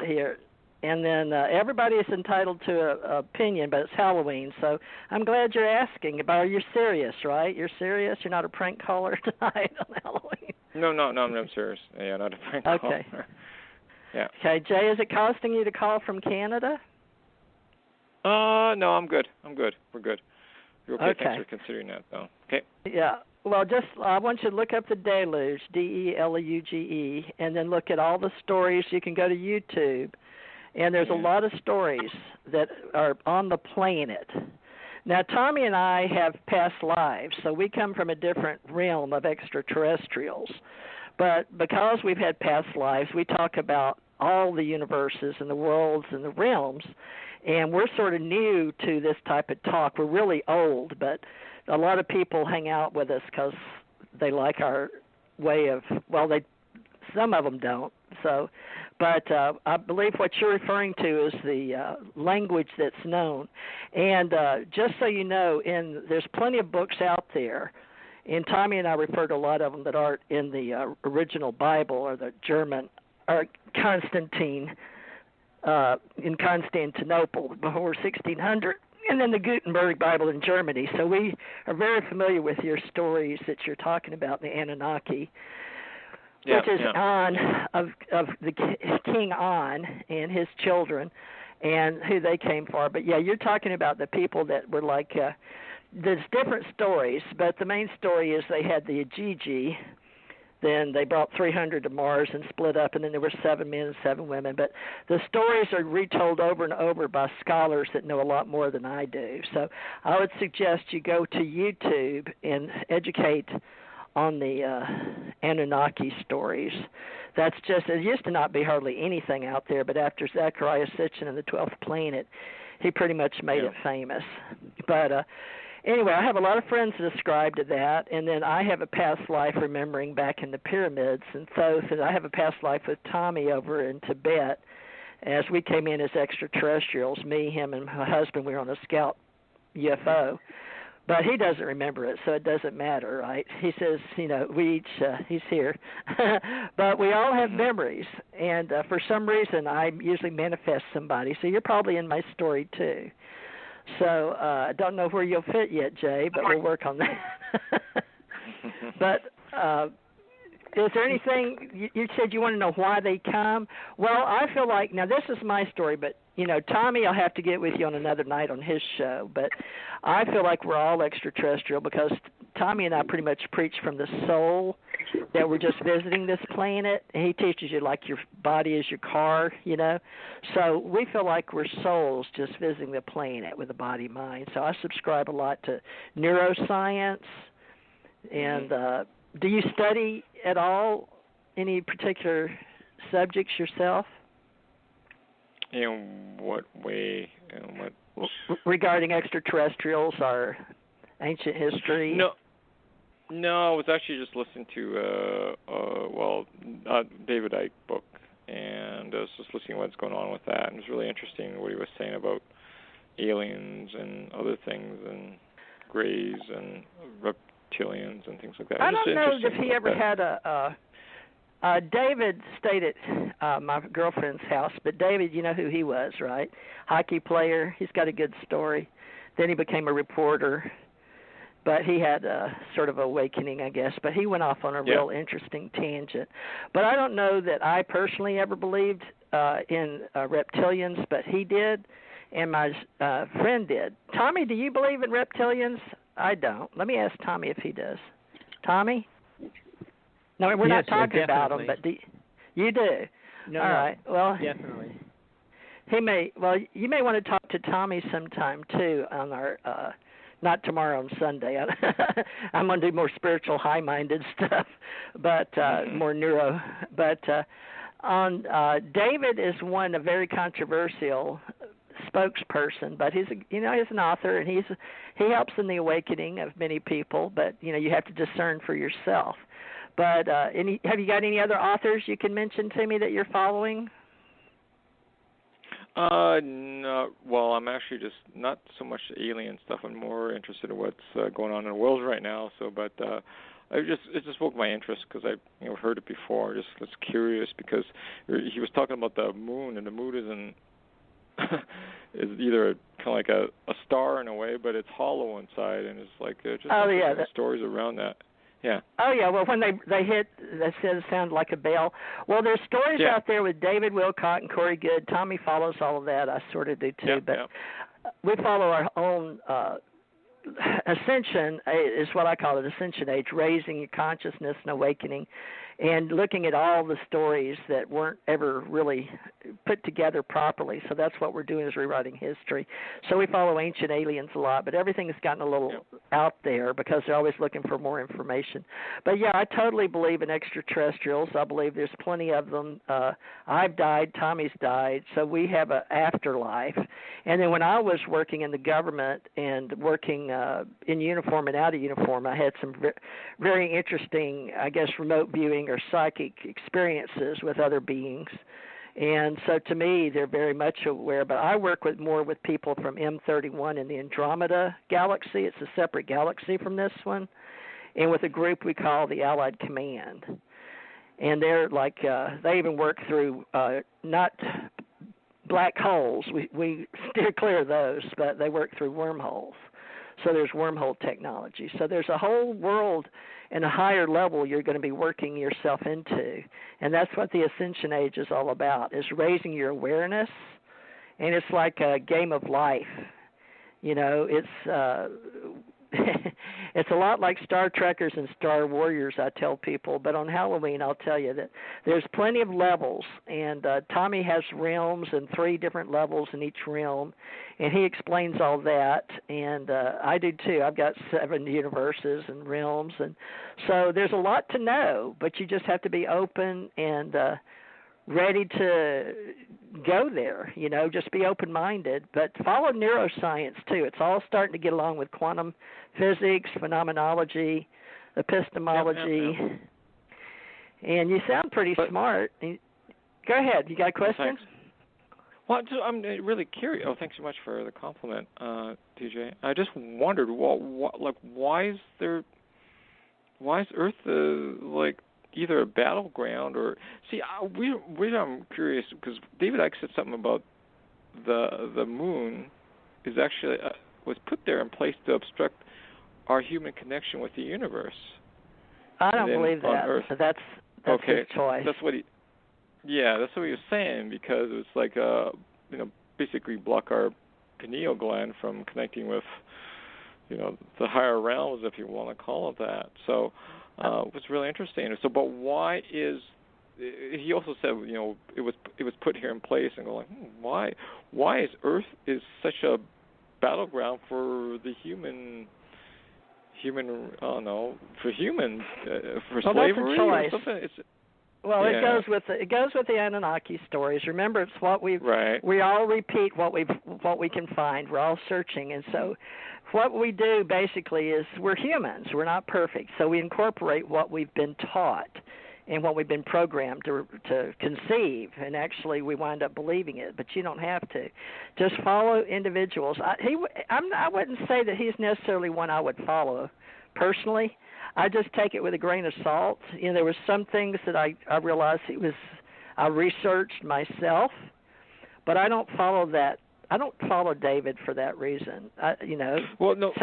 about here. And then everybody is entitled to an opinion, but it's Halloween, so I'm glad you're asking. But are you serious, right? You're serious? You're not a prank caller tonight on Halloween? No, I'm serious. Yeah, not a prank caller. Okay. Yeah. Okay, Jay, is it costing you to call from Canada? No, I'm good. We're good. You're okay. Okay. Thanks for considering that, though. Okay. Yeah. Well, I want you to look up the Deluge, Deluge, and then look at all the stories. You can go to YouTube. And there's a lot of stories that are on the planet. Now, Tommy and I have past lives, so we come from a different realm of extraterrestrials. But because we've had past lives, we talk about all the universes and the worlds and the realms, and we're sort of new to this type of talk. We're really old, but a lot of people hang out with us because they like our way of, some of them don't. So, but I believe what you're referring to is the language that's known. And just so you know, there's plenty of books out there, and Tommy and I refer to a lot of them that aren't in the original Bible or the German or Constantine in Constantinople before 1600, and then the Gutenberg Bible in Germany. So we are very familiar with your stories that you're talking about, the Anunnaki. Which is An of the King An and his children, and who they came for. But yeah, you're talking about the people that were like. There's different stories, but the main story is they had the Ajiji. Then they brought 300 to Mars and split up, and then there were 7 men and 7 women. But the stories are retold over and over by scholars that know a lot more than I do. So I would suggest you go to YouTube and educate on the Anunnaki stories. That's just, it used to not be hardly anything out there, but after Zechariah Sitchin and the 12th Planet, he pretty much made it famous. But anyway, I have a lot of friends that ascribe to that, and then I have a past life remembering back in the pyramids and Thoth, and I have a past life with Tommy over in Tibet as we came in as extraterrestrials, me, him, and my husband. We were on a scout UFO. But he doesn't remember it, so it doesn't matter, right? He says, we each, he's here. But we all have memories, and for some reason I usually manifest somebody. So you're probably in my story, too. So I don't know where you'll fit yet, Jay, but we'll work on that. But is there anything, you said you want to know why they come? Well, I feel like, now this is my story, but Tommy, I'll have to get with you on another night on his show, but I feel like we're all extraterrestrial because Tommy and I pretty much preach from the soul that we're just visiting this planet. And he teaches you like your body is your car, So we feel like we're souls just visiting the planet with the body mind. So I subscribe a lot to neuroscience. And do you study at all any particular subjects yourself? In what way? Regarding extraterrestrials or ancient history? No, I was actually just listening to David Icke book, and I was just listening to what's going on with that, and it was really interesting what he was saying about aliens and other things, and greys and reptilians and things like that. I don't know if he ever had a David stayed at my girlfriend's house, but David, you know who he was, right? Hockey player. He's got a good story. Then he became a reporter, but he had a sort of awakening, I guess. But he went off on a real interesting tangent. But I don't know that I personally ever believed in reptilians, but he did, and my friend did. Tommy, do you believe in reptilians? I don't. Let me ask Tommy if he does. Tommy? No, we're not talking about them, but you do. No, all right. Well, definitely. You may want to talk to Tommy sometime too on our not tomorrow, on Sunday. I'm going to do more spiritual, high-minded stuff, but more neuro. But David is a very controversial spokesperson, but he's an author, and he helps in the awakening of many people. But you have to discern for yourself. But have you got any other authors you can mention to me that you're following? No. Well, I'm actually just not so much alien stuff. I'm more interested in what's going on in the world right now. So, but it just woke my interest because I heard it before. I just was curious because he was talking about the moon, and the moon is either kind of like a star in a way, but it's hollow inside, and it's like just stories around that. Yeah. Oh yeah. Well, when they hit, that says sound like a bell. Well, there's stories out there with David Wilcott and Corey Good. Tommy follows all of that. I sort of do too, but we follow our own. Ascension is what I call it, Ascension Age, raising your consciousness and awakening, and looking at all the stories that weren't ever really put together properly. So that's what we're doing, is rewriting history. So we follow ancient aliens a lot, but everything has gotten a little out there because they're always looking for more information. But yeah, I totally believe in extraterrestrials. I believe there's plenty of them. I've died, Tommy's died, so we have an afterlife. And then when I was working in the government and working in uniform and out of uniform, I had some very interesting, I guess, remote viewing or psychic experiences with other beings. And so to me, they're very much aware. But I work more with people from M31 in the Andromeda galaxy. It's a separate galaxy from this one. And with a group we call the Allied Command. And they're like, they even work through not black holes. We steer clear of those, but they work through wormholes. So there's wormhole technology. So there's a whole world and a higher level you're going to be working yourself into. And that's what the Ascension Age is all about, is raising your awareness. And it's like a game of life. It's it's a lot like Star Trekkers and Star Warriors, I tell people. But on Halloween, I'll tell you that there's plenty of levels. And Tommy has realms and 3 different levels in each realm. And he explains all that. And I do too. I've got 7 universes and realms. And so there's a lot to know. But you just have to be open and ready to go there, just be open-minded. But follow neuroscience, too. It's all starting to get along with quantum physics, phenomenology, epistemology. Yep. And you sound pretty smart. Go ahead. You got a question? Well, I'm really curious. Oh, thanks so much for the compliment, DJ. I just wondered, why is Earth either a battleground or I'm curious because David Icke said something about the moon is actually was put there in place to obstruct our human connection with the universe. I don't believe that. Earth, that's his choice. That's what he was saying, because it's like basically block our pineal gland from connecting with the higher realms, if you want to call it that. So it was really interesting. So, but why is he also said it was put here in place and going why is Earth is such a battleground for the human for humans for slavery or something. It goes with the Anunnaki stories. Remember, it's what we all repeat what we can find. We're all searching, and so what we do basically is we're humans. We're not perfect, so we incorporate what we've been taught and what we've been programmed to conceive, and actually we wind up believing it. But you don't have to. Just follow individuals. I wouldn't say that he's necessarily one I would follow personally. I just take it with a grain of salt. There were some things that I realized I researched myself, but I don't follow that. I don't follow David for that reason. Well, no.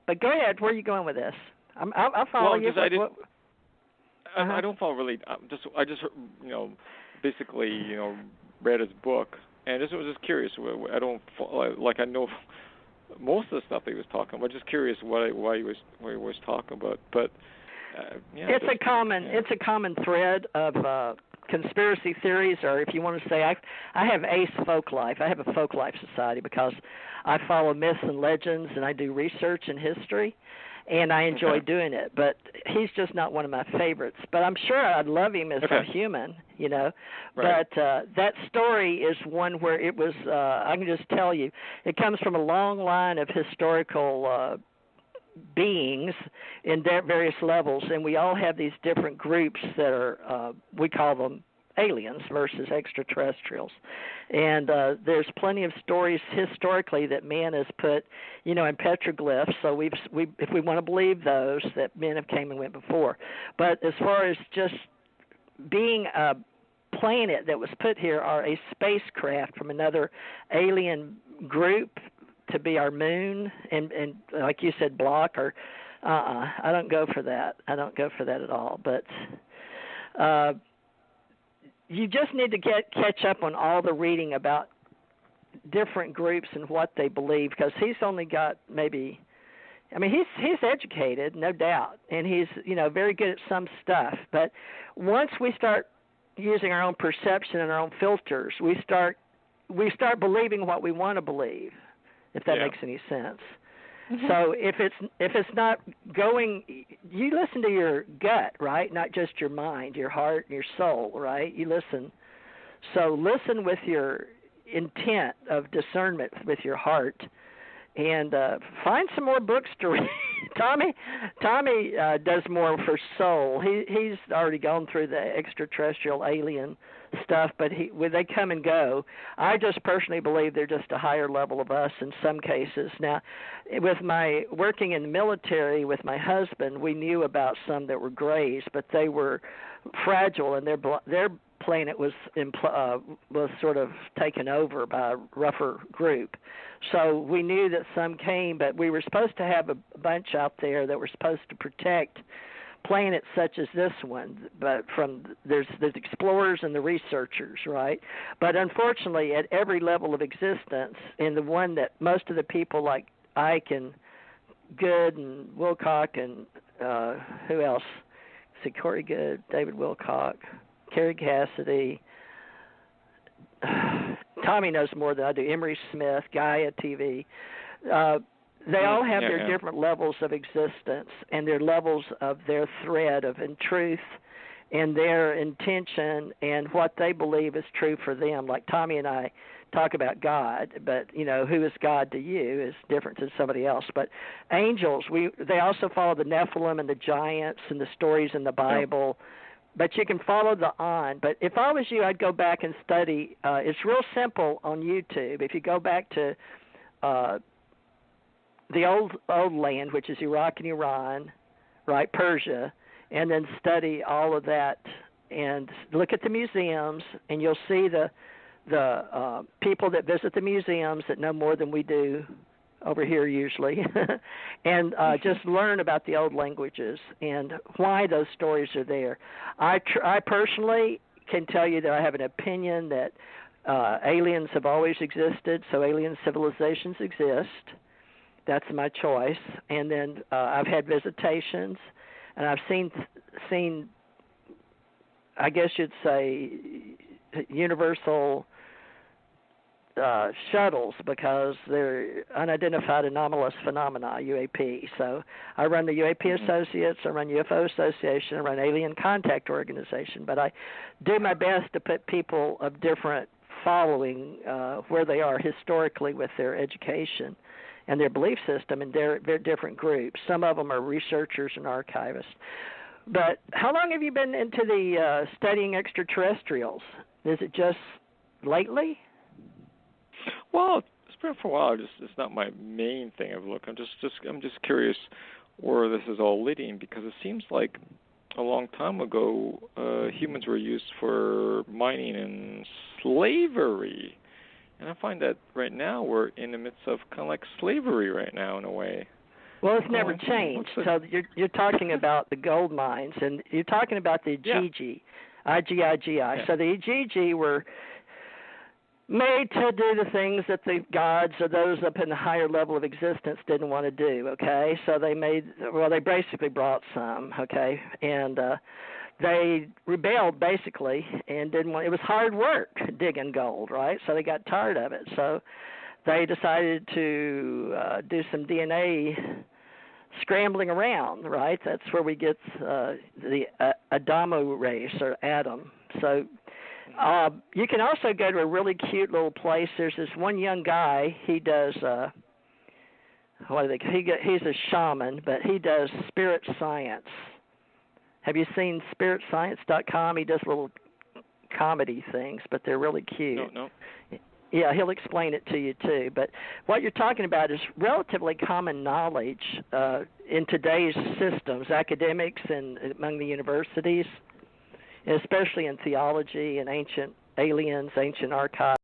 But go ahead. Where are you going with this? I'll follow you. I don't follow really. I just basically read his book and was just curious. I don't I know most of the stuff that he was talking about. Just curious why he was talking about. But it's a common thread of conspiracy theories, or if you want to say, I have Ace Folk Life. I have a folk life society because I follow myths and legends, and I do research and history, and I enjoy doing it. But he's just not one of my favorites. But I'm sure I'd love him as a human, Right. But that story is one where it was, I can just tell you, it comes from a long line of historical beings in various levels, and we all have these different groups that are, we call them aliens versus extraterrestrials. And there's plenty of stories historically that man has put, in petroglyphs. So if we want to believe those, that men have came and went before. But as far as just being a planet that was put here, or a spacecraft from another alien group to be our moon, and like you said, block, or I don't go for that. I don't go for that at all. But you just need to catch up on all the reading about different groups and what they believe, because he's only got maybe, he's educated, no doubt, and he's very good at some stuff. But once we start using our own perception and our own filters, we start believing what we want to believe, if that makes any sense. Mm-hmm. So if it's not going, you listen to your gut, right? Not just your mind, your heart, and your soul, right? You listen. So listen with your intent of discernment with your heart, and find some more books to read. Tommy does more for soul. He's already gone through the extraterrestrial alien stuff, but they come and go. I just personally believe they're just a higher level of us in some cases. Now, with my working in the military with my husband, we knew about some that were grays, but they were fragile, and their planet was sort of taken over by a rougher group. So we knew that some came, but we were supposed to have a bunch out there that were supposed to protect planets such as this one, but there's the explorers and the researchers, right? But unfortunately, at every level of existence, and the one that most of the people like Ike and Good and Wilcock and who else? See, Corey Good, David Wilcock, Carrie Cassidy. Tommy knows more than I do. Emery Smith, Gaia TV. They all have their different levels of existence and their levels of their thread of truth and their intention and what they believe is true for them. Like Tommy and I talk about God, but who is God to you is different than somebody else. But angels, they also follow the Nephilim and the giants and the stories in the Bible. But you can follow the on. But if I was you, I'd go back and study. It's real simple on YouTube. If you go back to the old land, which is Iraq and Iran, right, Persia, and then study all of that and look at the museums, and you'll see the people that visit the museums that know more than we do over here usually, and just learn about the old languages and why those stories are there. I personally can tell you that I have an opinion that aliens have always existed, so alien civilizations exist. That's my choice. And then I've had visitations, and I've seen, I guess you'd say, universal shuttles, because they're unidentified anomalous phenomena, UAP. So I run the UAP Associates, I run UFO Association, I run Alien Contact Organization, but I do my best to put people of different following where they are historically with their education and their belief system, and they're different groups. Some of them are researchers and archivists. But how long have you been into the studying extraterrestrials? Is it just lately? Well, it's been for a while. It's not my main thing of look. I'm just curious where this is all leading, because it seems like a long time ago humans were used for mining and slavery. And I find that right now we're in the midst of kind of like slavery right now in a way. Well, it's never changed. So you're talking about the gold mines, and you're talking about the Igigi, IGIGI. Yeah. So the Igigi were made to do the things that the gods or those up in the higher level of existence didn't want to do, okay? So they basically brought some, okay? And they rebelled, basically, and didn't want. It was hard work digging gold, right? So they got tired of it. So they decided to do some DNA scrambling around, right? That's where we get the Adamo race, or Adam. So you can also go to a really cute little place. There's this one young guy. He does he's a shaman, but he does spirit science. Have you seen spiritscience.com? He does little comedy things, but they're really cute. No. Yeah, he'll explain it to you too. But what you're talking about is relatively common knowledge in today's systems, academics and among the universities, and especially in theology and ancient aliens, ancient archives.